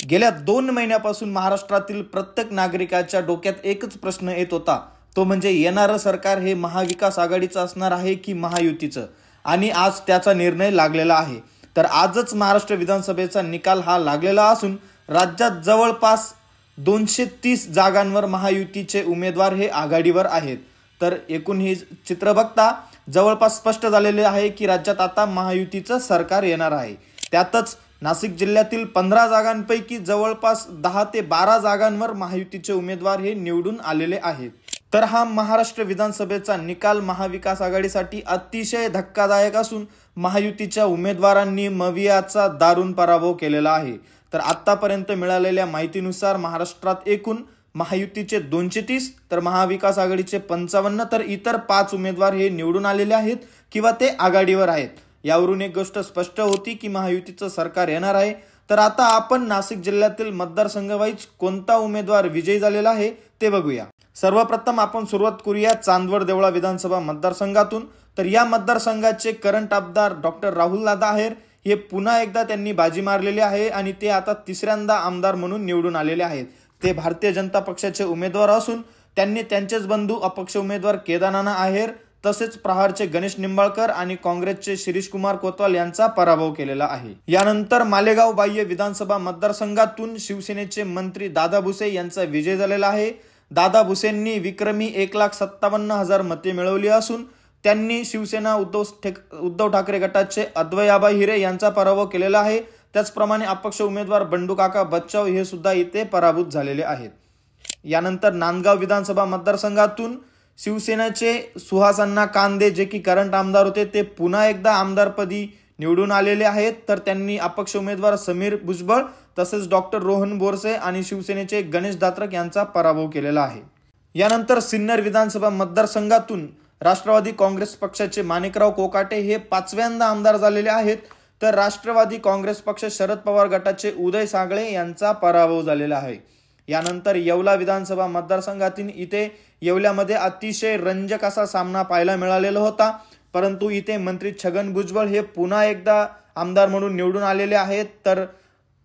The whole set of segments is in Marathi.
गेल्या 2 महिन्यापासून महाराष्ट्रातील प्रत्येक नागरिकाच्या डोक्यात एकच प्रश्न येत होता, तो म्हणजे येणारं सरकार हे महाविकास आघाडीचं असणार आहे की महायुतीचं, आणि आज त्याचा निर्णय लागलेला आहे। तर आजच महाराष्ट्र विधानसभेचा निकाल हा लागलेला असून राज्यात जवळपास 230 जागांवर महायुतीचे उमेदवार हे आघाडीवर आहेत। तर एकूण हे चित्र बघता जवळपास स्पष्ट झालेले आहे की राज्यात आता महायुतीचं सरकार येणार आहे। त्यातच नाशिक जिल्ह्यातील 15 जागांपैकी जवळपास 10 ते 12 जागांवर महायुतीचे उमेदवार हे निवडून आलेले आहेत। तर हा महाराष्ट्र विधानसभेचा निकाल महाविकास आघाडीसाठी अतिशय धक्कादायक असून महायुतीच्या उमेदवारांनी मवियाचा दारुण पराभव केलेला आहे। तर आतापर्यंत मिळालेल्या माहितीनुसार महाराष्ट्रात एकूण महायुतीचे 230 तर महाविकास आघाडीचे 55 तर इतर 5 उमेदवार हे निवडून आलेले आहेत किंवा ते आघाडीवर आहेत। यावरून एक गोष्ट स्पष्ट होती की महायुतीचं सरकार येणार आहे। तर आता आपण नाशिक जिल्ह्यातील मतदारसंघ वाईज कोणता उमेदवार विजयी झालेला आहे ते बघूया। सर्वप्रथम आपण सुरुवात करूया चांदवड देवळा विधानसभा मतदारसंघातून। तर या मतदारसंघाचे करंट आमदार डॉक्टर राहुल दादा आहेर हे पुन्हा एकदा त्यांनी बाजी मारलेली आहे आणि ते आता तिसऱ्यांदा आमदार म्हणून निवडून आलेले आहेत। ते भारतीय जनता पक्षाचे उमेदवार असून त्यांनी त्यांचेच बंधू अपक्ष उमेदवार केदारनाथ आहेर तसेच प्रहारचे गणेश निंबाळकर आणि काँग्रेसचे शिरीष कुमार कोतवाल यांचा पराभव केलेला आहे। यानंतर मालेगाव बाह्य विधानसभा मतदारसंघातून शिवसेनेचे मंत्री दादा भुसे यांचा विजय झालेला आहे। दादा भुसेंनी विक्रमी 1,57,000 मते मिळवली असून त्यांनी शिवसेना उद्धव ठाकरे गटाचे अद्वैयाबा हिरे यांचा पराभव केलेला आहे। त्याचप्रमाणे अपक्ष उमेदवार बंडू काका बच्चाव हे सुद्धा इथे पराभूत झालेले आहेत। यानंतर नांदगाव विधानसभा मतदारसंघातून शिवसेनेचे सुहास अण्णा कांदे जे की करंट आमदार होते ते पुन्हा एकदा आमदारपदी निवडून आलेले आहेत। तर त्यांनी अपक्ष उमेदवार समीर भुजबळ तसेच डॉक्टर रोहन बोरसे आणि शिवसेनेचे गणेश दात्रक यांचा पराभव केलेला आहे। यानंतर सिन्नर विधानसभा मतदारसंघातून राष्ट्रवादी काँग्रेस पक्षाचे माणिकराव कोकाटे हे 5व्यांदा आमदार झालेले आहेत। तर राष्ट्रवादी काँग्रेस पक्ष शरद पवार गटाचे उदय सागळे यांचा पराभव झालेला आहे। यानंतर येवला विधानसभा मतदारसंघातील इथे येवल्यामध्ये अतिशय रंजक असा सामना पाहायला मिळालेला होता, परंतु इथे मंत्री छगन भुजबळ हे पुन्हा एकदा आमदार म्हणून निवडून आलेले आहेत। तर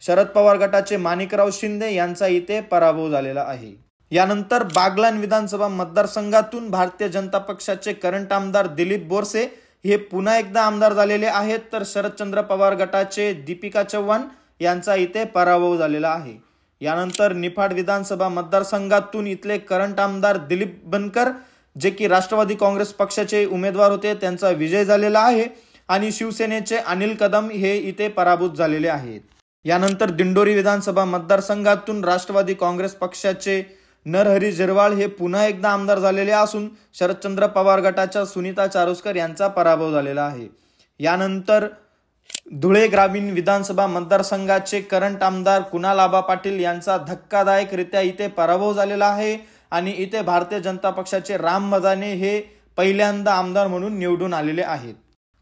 शरद पवार गटाचे माणिकराव शिंदे यांचा इथे पराभव झालेला आहे। यानंतर बागलाण विधानसभा मतदारसंघातून भारतीय जनता पक्षाचे करंट आमदार दिलीप बोरसे हे पुन्हा एकदा आमदार झालेले आहेत। तर शरदचंद्र पवार गटाचे दीपिका चव्हाण यांचा इथे पराभव झालेला आहे। यानंतर निफाड विधानसभा मतदारसंघातून इथले करंट आमदार दिलीप बनकर जे की राष्ट्रवादी काँग्रेस पक्षाचे उमेदवार होते त्यांचा विजय झालेला आहे आणि शिवसेनेचे अनिल कदम हे इथे पराभूत झालेले आहेत। यानंतर दिंडोरी विधानसभा मतदारसंघातून राष्ट्रवादी काँग्रेस पक्षाचे नरहरी झिरवाळ हे पुन्हा एकदा आमदार झालेले असून शरदचंद्र पवार गटाच्या सुनीता चारोस्कर यांचा पराभव झालेला आहे। यानंतर धुळे ग्रामीण विधानसभा मतदारसंघाचे करंट आमदार कुणाल आबा पाटील यांचा धक्कादायकरित्या इथे पराभव झालेला आहे आणि इथे भारतीय जनता पक्षाचे राम मदाने हे पहिल्यांदा आमदार म्हणून निवडून आलेले आहेत।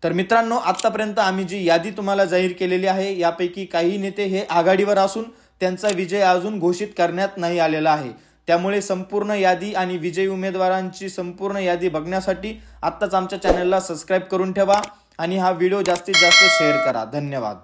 तर मित्रांनो, आतापर्यंत आम्ही जी यादी तुम्हाला जाहीर केलेली आहे यापैकी काही नेते हे आघाडीवर असून त्यांचा विजय अजून घोषित करण्यात नाही आलेला आहे। त्यामुळे संपूर्ण यादी आणि विजयी उमेदवारांची संपूर्ण यादी बघण्यासाठी आत्ताच आमच्या चॅनलला सबस्क्राइब करून ठेवा आणि हा व्हिडिओ जास्तीत जास्त शेअर करा। धन्यवाद।